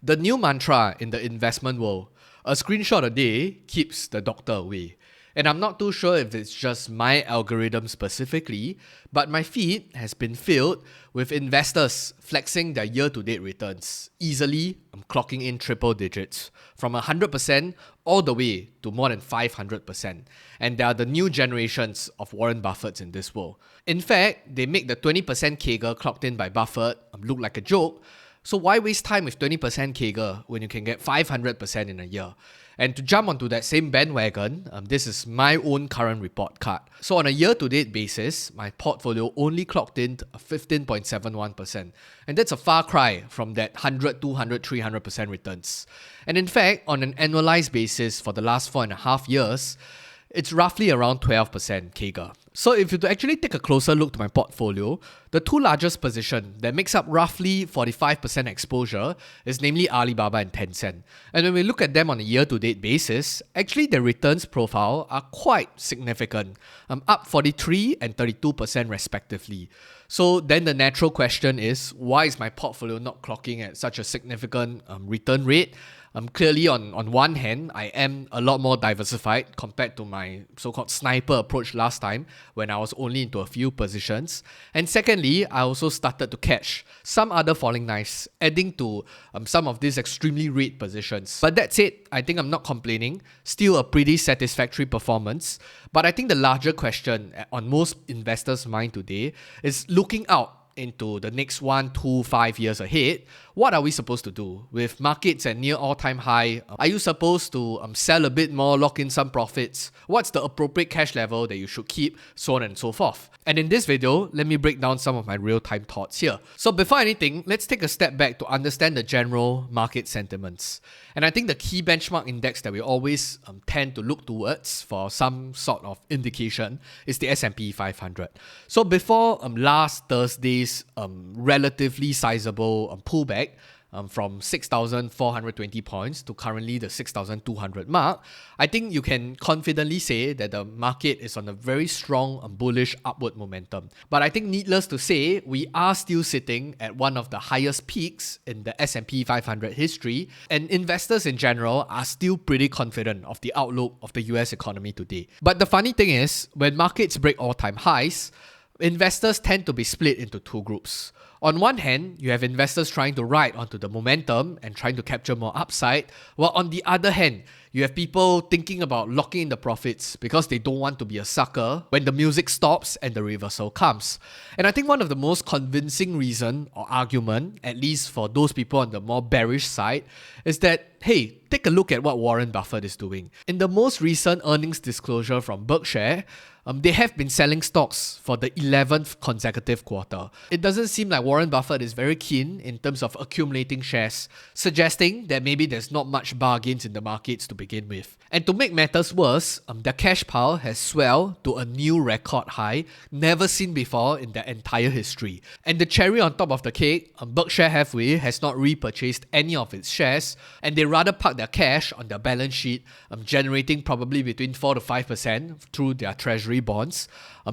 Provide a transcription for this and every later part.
The new mantra in the investment world, a screenshot a day keeps the doctor away. And I'm not too sure if it's just my algorithm specifically, but my feed has been filled with investors flexing their year-to-date returns. Easily, I'm clocking in triple digits, from 100% all the way to more than 500%. And they are the new generations of Warren Buffetts in this world. In fact, they make the 20% CAGR clocked in by Buffett look like a joke. So why waste time with 20% CAGR when you can get 500% in a year? And to jump onto that same bandwagon, this is my own current report card. So on a year-to-date basis, my portfolio only clocked in 15.71%. And that's a far cry from that 100, 200, 300% returns. And in fact, on an annualized basis for the last 4.5 years, it's roughly around 12% CAGR. So if you actually take a closer look to my portfolio, the two largest positions that makes up roughly 45% exposure is namely Alibaba and Tencent. And when we look at them on a year-to-date basis, actually their returns profile are quite significant, up 43 and 32% respectively. So then the natural question is, why is my portfolio not clocking at such a significant return rate? Clearly, on one hand, I am a lot more diversified compared to my so-called sniper approach last time when I was only into a few positions. And secondly, I also started to catch some other falling knives, adding to some of these extremely red positions. But that's it. I think I'm not complaining. Still a pretty satisfactory performance. But I think the larger question on most investors' mind today is looking out into the next 1, 2, 5 years ahead. What are we supposed to do? With markets at near all-time high, are you supposed to sell a bit more, lock in some profits? What's the appropriate cash level that you should keep, so on and so forth? And in this video, let me break down some of my real-time thoughts here. So before anything, let's take a step back to understand the general market sentiments. And I think the key benchmark index that we always tend to look towards for some sort of indication is the S&P 500. So before last Thursday's relatively sizable pullback from 6,420 points to currently the 6,200 mark, I think you can confidently say that the market is on a very strong bullish upward momentum. But I think needless to say, we are still sitting at one of the highest peaks in the S&P 500 history, and investors in general are still pretty confident of the outlook of the US economy today. But the funny thing is, when markets break all-time highs, investors tend to be split into two groups. On one hand, you have investors trying to ride onto the momentum and trying to capture more upside, while on the other hand, you have people thinking about locking in the profits because they don't want to be a sucker when the music stops and the reversal comes. And I think one of the most convincing reason or argument, at least for those people on the more bearish side, is that, hey, take a look at what Warren Buffett is doing. In the most recent earnings disclosure from Berkshire, they have been selling stocks for the 11th consecutive quarter. It doesn't seem like Warren Buffett is very keen in terms of accumulating shares, suggesting that maybe there's not much bargains in the markets to begin with. And to make matters worse, the cash pile has swelled to a new record high, never seen before in their entire history. And the cherry on top of the cake, Berkshire Hathaway has not repurchased any of its shares, and they rather park their cash on their balance sheet, generating probably between 4 to 5% through their treasury bonds,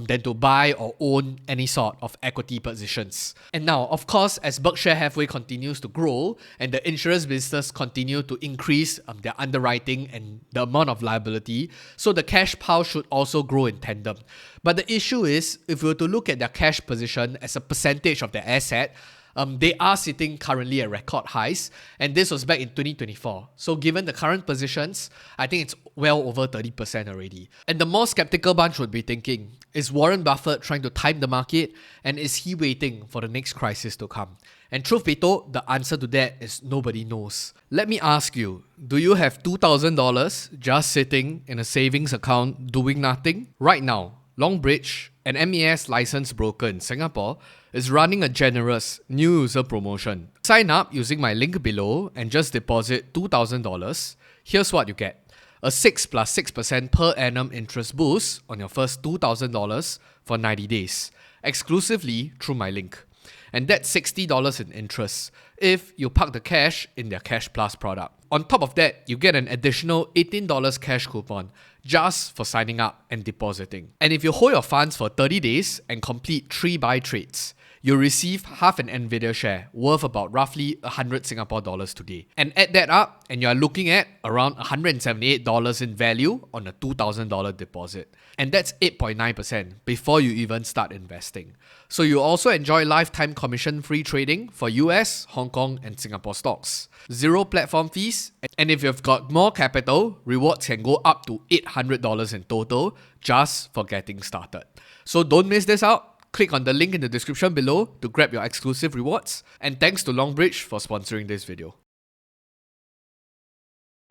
than to buy or own any sort of equity positions. And now, of course, as Berkshire Hathaway continues to grow and the insurance business continue to increase their underwriting and the amount of liability, so the cash pile should also grow in tandem. But the issue is, if we were to look at their cash position as a percentage of their asset, they are sitting currently at record highs, and this was back in 2024. So given the current positions, I think it's well over 30% already. And the more skeptical bunch would be thinking, is Warren Buffett trying to time the market, and is he waiting for the next crisis to come? And truth be told, the answer to that is nobody knows. Let me ask you, do you have $2,000 just sitting in a savings account doing nothing? Right now, Longbridge, an MES licensed broker in Singapore, is running a generous new user promotion. Sign up using my link below and just deposit $2,000. Here's what you get. A 6 plus 6% per annum interest boost on your first $2,000 for 90 days, exclusively through my link. And that's $60 in interest if you park the cash in their Cash Plus product. On top of that, you get an additional $18 cash coupon just for signing up and depositing. And if you hold your funds for 30 days and complete 3 buy trades, you'll receive half an Nvidia share worth about roughly 100 Singapore dollars today. And add that up, and you're looking at around $178 in value on a $2,000 deposit. And that's 8.9% before you even start investing. So you also enjoy lifetime commission-free trading for US, Hong Kong, and Singapore stocks. Zero platform fees, and if you've got more capital, rewards can go up to $800 in total just for getting started. So don't miss this out. Click on the link in the description below to grab your exclusive rewards. And thanks to Longbridge for sponsoring this video.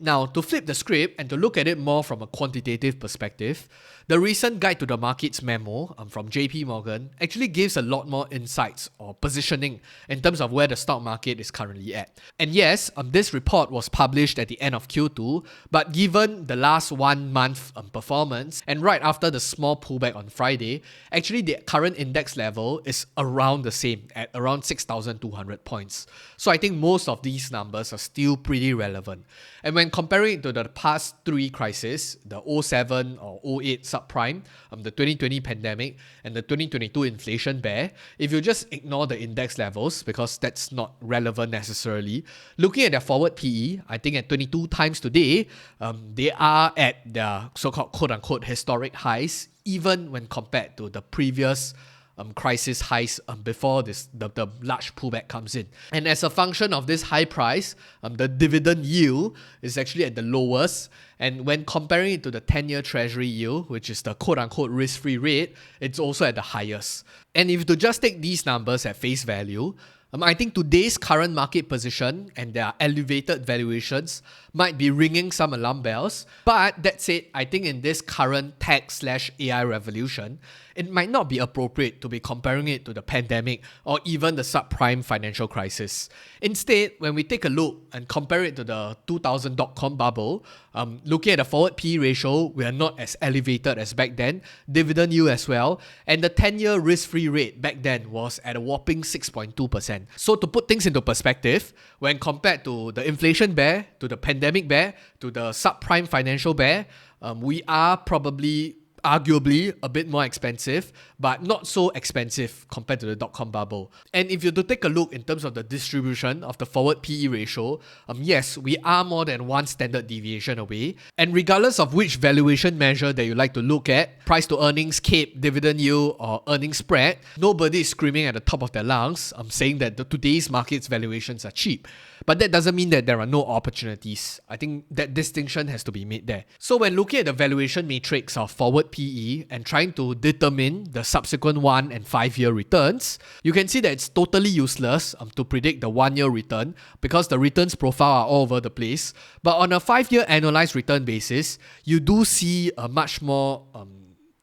Now, to flip the script and to look at it more from a quantitative perspective, the recent Guide to the Markets memo from JP Morgan actually gives a lot more insights or positioning in terms of where the stock market is currently at. And yes, this report was published at the end of Q2, but given the last 1 month performance and right after the small pullback on Friday, actually the current index level is around the same at around 6,200 points. So I think most of these numbers are still pretty relevant. And when comparing it to the past 3 crises, the 07 or 08 subprime, the 2020 pandemic, and the 2022 inflation bear, if you just ignore the index levels, because that's not relevant necessarily, looking at their forward PE, I think at 22 times today, they are at their so-called quote-unquote historic highs, even when compared to the previous crisis highs before the large pullback comes in. And as a function of this high price, the dividend yield is actually at the lowest. And when comparing it to the 10-year treasury yield, which is the quote-unquote risk-free rate, it's also at the highest. And if you just take these numbers at face value, I think today's current market position and their elevated valuations might be ringing some alarm bells. But that said, I think in this current tech/AI revolution, it might not be appropriate to be comparing it to the pandemic or even the subprime financial crisis. Instead, when we take a look and compare it to the 2000 dot-com bubble, looking at the forward PE ratio, we are not as elevated as back then, dividend yield as well, and the 10-year risk-free rate back then was at a whopping 6.2%. So to put things into perspective, when compared to the inflation bear, to the pandemic bear, to the subprime financial bear, we are probably arguably a bit more expensive, but not so expensive compared to the dot-com bubble. And if you to take a look in terms of the distribution of the forward PE ratio, yes, we are more than 1 standard deviation away. And regardless of which valuation measure that you like to look at, price to earnings, CAPE, dividend yield, or earnings spread, nobody is screaming at the top of their lungs saying that today's market's valuations are cheap. But that doesn't mean that there are no opportunities. I think that distinction has to be made there. So when looking at the valuation matrix of forward PE and trying to determine the subsequent 1 and 5 year returns, you can see that it's totally useless to predict the 1 year return because the returns profile are all over the place. But on a 5 year annualized return basis, you do see a much more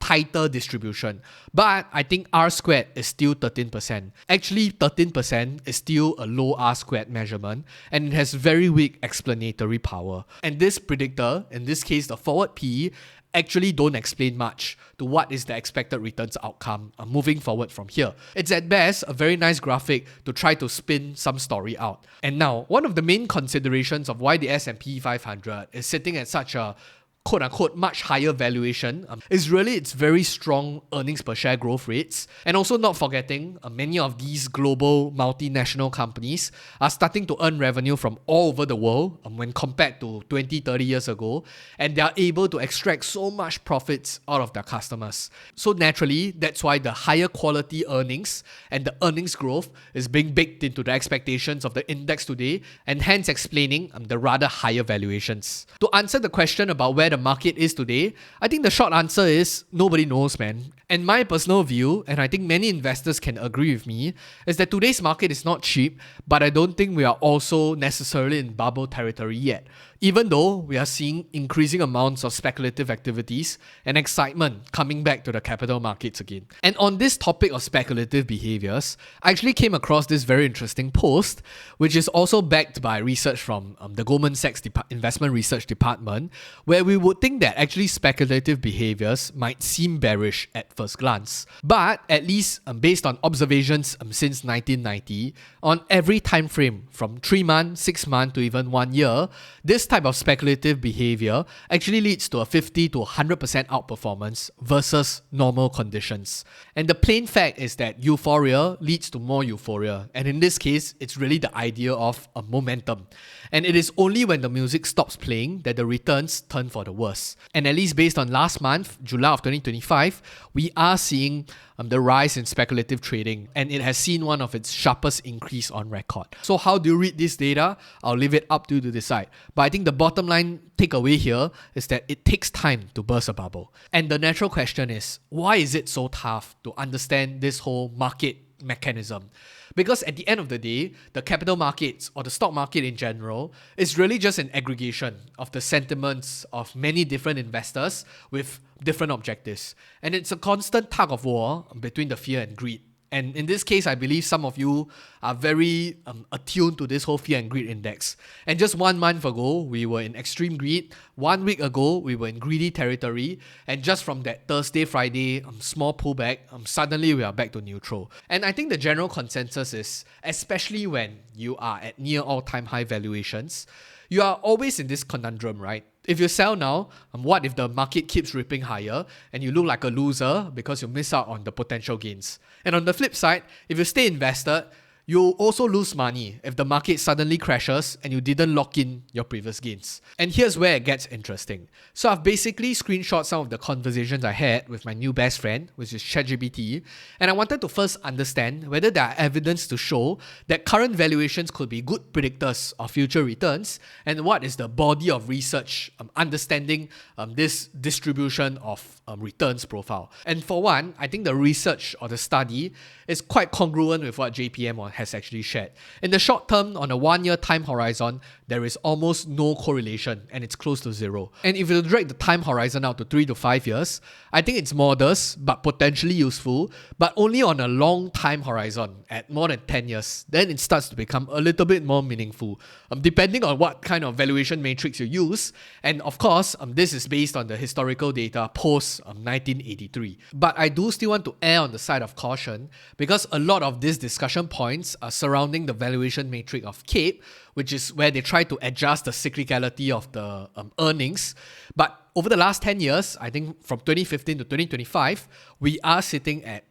tighter distribution. But I think R squared is still 13%. Actually, 13% is still a low R squared measurement, and it has very weak explanatory power. And this predictor, in this case the forward PE, actually don't explain much to what is the expected returns outcome moving forward from here. It's at best a very nice graphic to try to spin some story out. And now, one of the main considerations of why the S&P 500 is sitting at such a quote-unquote much higher valuation is really its very strong earnings per share growth rates. And also not forgetting, many of these global multinational companies are starting to earn revenue from all over the world when compared to 20-30 years ago, and they are able to extract so much profits out of their customers. So naturally, that's why the higher quality earnings and the earnings growth is being baked into the expectations of the index today, and hence explaining the rather higher valuations. To answer the question about where the market is today, I think the short answer is nobody knows, man. And my personal view, and I think many investors can agree with me, is that today's market is not cheap, but I don't think we are also necessarily in bubble territory yet, even though we are seeing increasing amounts of speculative activities and excitement coming back to the capital markets again. And on this topic of speculative behaviors, I actually came across this very interesting post, which is also backed by research from the Goldman Sachs Investment Research Department, where we would think that actually speculative behaviors might seem bearish at first glance. But at least based on observations since 1990, on every time frame from 3 months, 6 months to even 1 year, this type of speculative behavior actually leads to a 50 to 100% outperformance versus normal conditions. And the plain fact is that euphoria leads to more euphoria. And in this case, it's really the idea of a momentum. And it is only when the music stops playing that the returns turn for the worse. And at least based on last month, July of 2025, we are seeing the rise in speculative trading, and it has seen one of its sharpest increase on record. So how do you read this data? I'll leave it up to you to decide. But I think the bottom line takeaway here is that it takes time to burst a bubble. And the natural question is, why is it so tough to understand this whole market mechanism? Because at the end of the day, the capital markets or the stock market in general is really just an aggregation of the sentiments of many different investors with different objectives. And it's a constant tug of war between the fear and greed. And in this case, I believe some of you are very attuned to this whole fear and greed index. And just 1 month ago, we were in extreme greed. 1 week ago, we were in greedy territory. And just from that Thursday, Friday, small pullback, suddenly we are back to neutral. And I think the general consensus is, especially when you are at near all-time high valuations, you are always in this conundrum, right? If you sell now, what if the market keeps ripping higher and you look like a loser because you miss out on the potential gains? And on the flip side, if you stay invested, you'll also lose money if the market suddenly crashes and you didn't lock in your previous gains. And here's where it gets interesting. So I've basically screenshot some of the conversations I had with my new best friend, which is ChatGPT, and I wanted to first understand whether there are evidence to show that current valuations could be good predictors of future returns, and what is the body of research understanding this distribution of returns profile. And for one, I think the research or the study is quite congruent with what JPM has actually shared. In the short term, on a 1 year time horizon, there is almost no correlation and it's close to zero. And if you drag the time horizon out to 3 to 5 years, I think it's modest but potentially useful, but only on a long time horizon at more than 10 years. Then it starts to become a little bit more meaningful, depending on what kind of valuation matrix you use. And of course, this is based on the historical data post 1983. But I do still want to err on the side of caution because a lot of these discussion points are surrounding the valuation matrix of CAPE, which is where they try to adjust the cyclicality of the earnings. But over the last 10 years, I think from 2015 to 2025, we are sitting at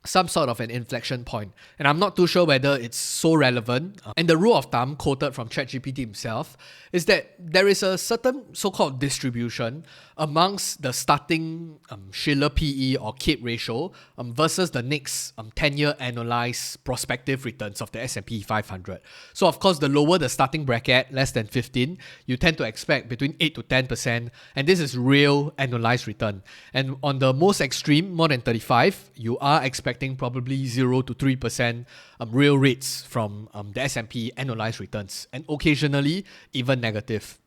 some sort of an inflection point. And I'm not too sure whether it's so relevant. And the rule of thumb quoted from ChatGPT himself is that there is a certain so-called distribution amongst the starting Shiller PE or CAPE ratio versus the next 10-year annualized prospective returns of the S&P 500. So of course, the lower the starting bracket, less than 15, you tend to expect between 8 to 10%, and this is real annualized return. And on the most extreme, more than 35, you are expecting probably 0 to 3% real rates from the S&P annualized returns, and occasionally even negative.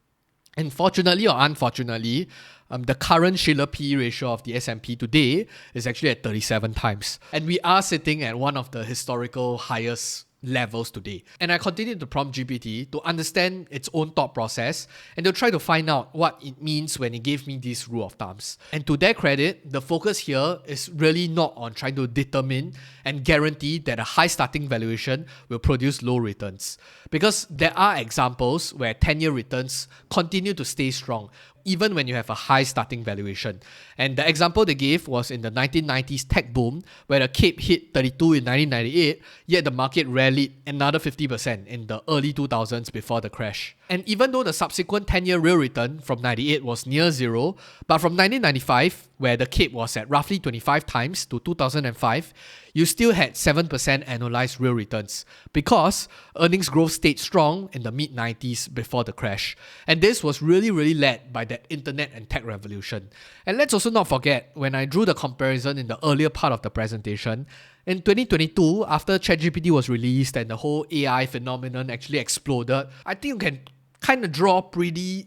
And fortunately or unfortunately, the current Shiller PE ratio of the S&P today is actually at 37 times. And we are sitting at one of the historical highest levels today. And I continued to prompt GPT to understand its own thought process and to try to find out what it means when it gave me these rule of thumbs. And to their credit, the focus here is really not on trying to determine and guarantee that a high starting valuation will produce low returns. Because there are examples where 10-year returns continue to stay strong, even when you have a high starting valuation. And the example they gave was in the 1990s tech boom, where the CAPE hit 32 in 1998, yet the market rallied another 50% in the early 2000s before the crash. And even though the subsequent 10-year real return from 98 was near zero, but from 1995, where the CAPE was at roughly 25 times, to 2005, you still had 7% annualized real returns because earnings growth stayed strong in the mid-90s before the crash. And this was really led by that internet and tech revolution. And let's also not forget, when I drew the comparison in the earlier part of the presentation, in 2022, after ChatGPT was released and the whole AI phenomenon actually exploded, I think you can kind of draw pretty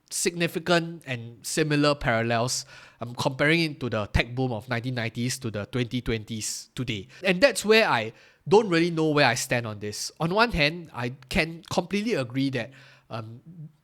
significant and similar parallels comparing it to the tech boom of 1990s to the 2020s today. And that's where I don't really know where I stand on this. On one hand, I can completely agree that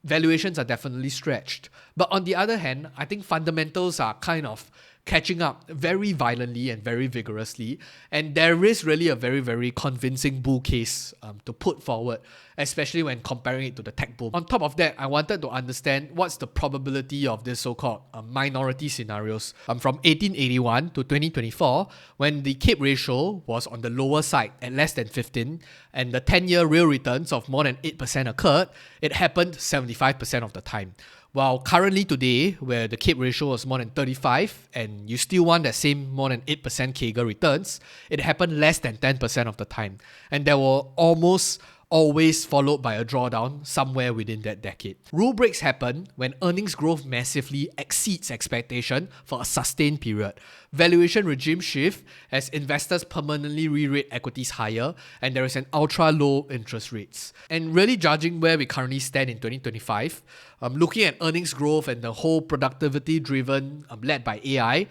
valuations are definitely stretched. But on the other hand, I think fundamentals are kind of catching up very violently and very vigorously. And there is really a very, very convincing bull case to put forward, especially when comparing it to the tech boom. On top of that, I wanted to understand what's the probability of this so-called minority scenarios from 1881 to 2024, when the CAPE ratio was on the lower side at less than 15 and the 10-year real returns of more than 8% occurred. It happened 75% of the time. While currently today, where the CAPE ratio was more than 35 and you still want that same more than 8% CAGR returns, it happened less than 10% of the time. And there were almost always followed by a drawdown somewhere within that decade. Rule breaks happen when earnings growth massively exceeds expectation for a sustained period. Valuation regime shift as investors permanently re-rate equities higher, and there is an ultra low interest rates. And really judging where we currently stand in 2025, looking at earnings growth and the whole productivity driven led by AI,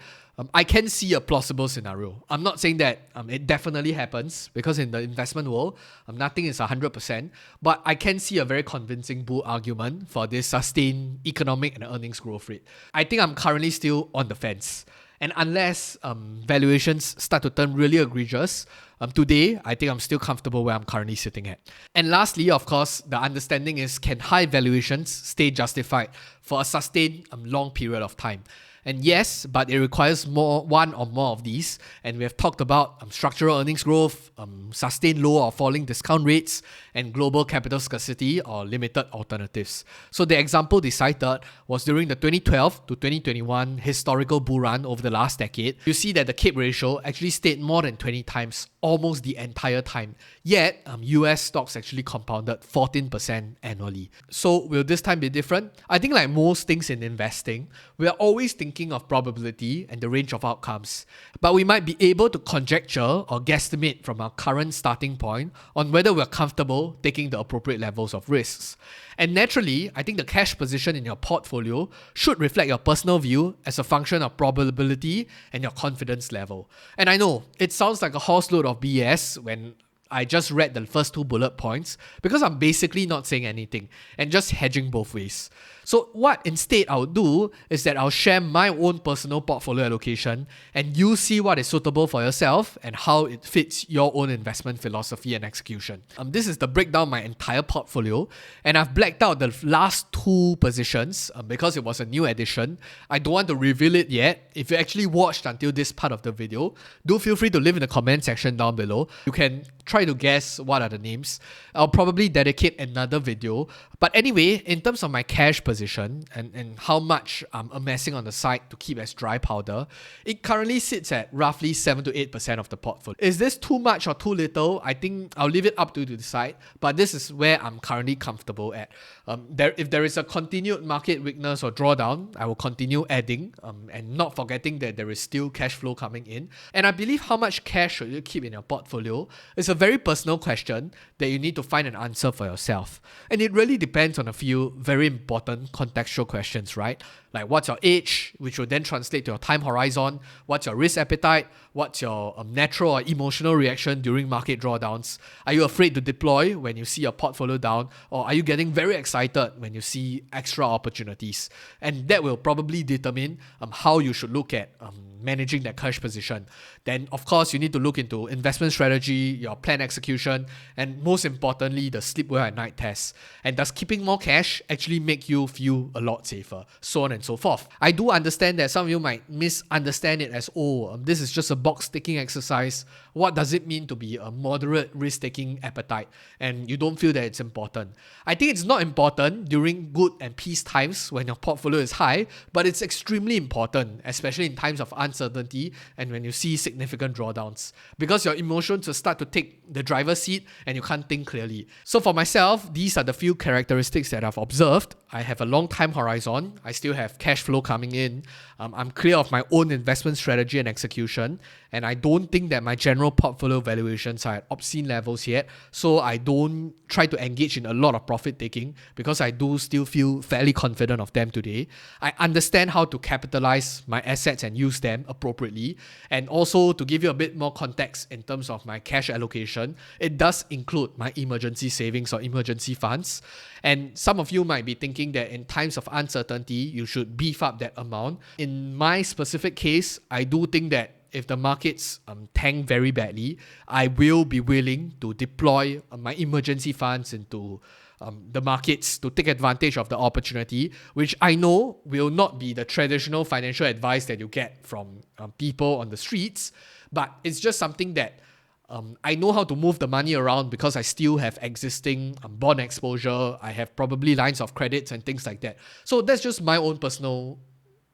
I can see a plausible scenario. I'm not saying that it definitely happens, because in the investment world, nothing is 100%, but I can see a very convincing bull argument for this sustained economic and earnings growth rate. I think I'm currently still on the fence. And unless valuations start to turn really egregious, today, I think I'm still comfortable where I'm currently sitting at. And lastly, of course, the understanding is, can high valuations stay justified for a sustained long period of time? And yes, but it requires one or more of these. And we have talked about structural earnings growth, sustained low or falling discount rates, and global capital scarcity or limited alternatives. So the example they cited was during the 2012 to 2021 historical bull run over the last decade. You see that the CAPE ratio actually stayed more than 20 times almost the entire time. Yet, US stocks actually compounded 14% annually. So will this time be different? I think like most things in investing, we are always thinking of probability and the range of outcomes. But we might be able to conjecture or guesstimate from our current starting point on whether we're comfortable taking the appropriate levels of risks. And naturally, I think the cash position in your portfolio should reflect your personal view as a function of probability and your confidence level. And I know, it sounds like a horse load of BS when I just read the first two bullet points, because I'm basically not saying anything and just hedging both ways. So what instead I'll do is that I'll share my own personal portfolio allocation, and you see what is suitable for yourself and how it fits your own investment philosophy and execution. This is the breakdown of my entire portfolio, and I've blacked out the last two positions because it was a new addition. I don't want to reveal it yet. If you actually watched until this part of the video, do feel free to leave in the comment section down below. You can try to guess what are the names. I'll probably dedicate another video. But anyway, in terms of my cash position and how much I'm amassing on the side to keep as dry powder, it currently sits at roughly 7 to 8% of the portfolio. Is this too much or too little? I think I'll leave it up to you to decide, but this is where I'm currently comfortable at. If there is a continued market weakness or drawdown, I will continue adding and not forgetting that there is still cash flow coming in. And I believe how much cash should you keep in your portfolio is a very personal question that you need to find an answer for yourself. And it really depends on a few very important contextual questions, right? Like what's your age, which will then translate to your time horizon, what's your risk appetite, what's your natural or emotional reaction during market drawdowns, are you afraid to deploy when you see your portfolio down, or are you getting very excited when you see extra opportunities? And that will probably determine how you should look at managing that cash position. Then of course you need to look into investment strategy, your plan execution, and most importantly the sleep well at night test. And does keeping more cash actually make you feel a lot safer? So on and so forth. I do understand that some of you might misunderstand it as, this is just a box ticking exercise. What does it mean to be a moderate risk-taking appetite? And you don't feel that it's important. I think it's not important during good and peace times when your portfolio is high, but it's extremely important, especially in times of uncertainty and when you see significant drawdowns, because your emotions will start to take the driver's seat and you can't think clearly. So for myself, these are the few characteristics that I've observed. I have a long time horizon. I still have cash flow coming in. I'm clear of my own investment strategy and execution. And I don't think that my general portfolio valuations are at obscene levels yet. So I don't try to engage in a lot of profit taking because I do still feel fairly confident of them today. I understand how to capitalize my assets and use them appropriately. And also to give you a bit more context in terms of my cash allocation, calculation, it does include my emergency savings or emergency funds. And some of you might be thinking that in times of uncertainty, you should beef up that amount. In my specific case, I do think that if the markets tank very badly, I will be willing to deploy my emergency funds into the markets to take advantage of the opportunity, which I know will not be the traditional financial advice that you get from people on the streets, but it's just something that I know how to move the money around because I still have existing bond exposure. I have probably lines of credits and things like that. So that's just my own personal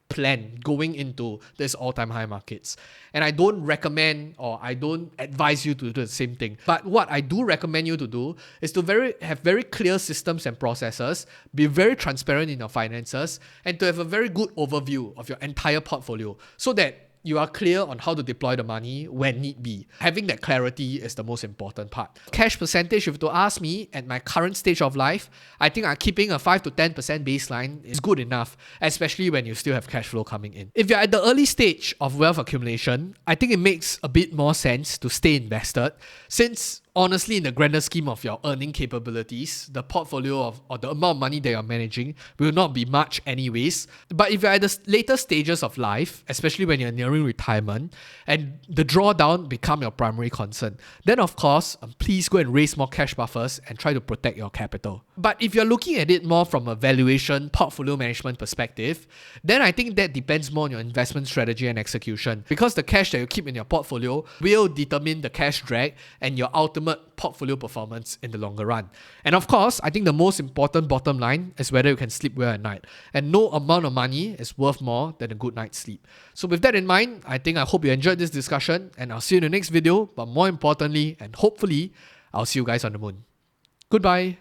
plan going into this all-time high markets. And I don't recommend or I don't advise you to do the same thing. But what I do recommend you to do is to have very clear systems and processes, be very transparent in your finances, and to have a very good overview of your entire portfolio so that you are clear on how to deploy the money when need be. Having that clarity is the most important part. Cash percentage, if you to ask me, at my current stage of life, I think keeping a 5 to 10% baseline is good enough, especially when you still have cash flow coming in. If you're at the early stage of wealth accumulation, I think it makes a bit more sense to stay invested, since honestly, in the grander scheme of your earning capabilities, the portfolio or the amount of money that you're managing will not be much anyways. But if you're at the later stages of life, especially when you're nearing retirement, and the drawdown become your primary concern, then of course, please go and raise more cash buffers and try to protect your capital. But if you're looking at it more from a valuation, portfolio management perspective, then I think that depends more on your investment strategy and execution, because the cash that you keep in your portfolio will determine the cash drag and your ultimate portfolio performance in the longer run. And of course, I think the most important bottom line is whether you can sleep well at night. And no amount of money is worth more than a good night's sleep. So with that in mind, I hope you enjoyed this discussion, and I'll see you in the next video. But more importantly, and hopefully, I'll see you guys on the moon. Goodbye.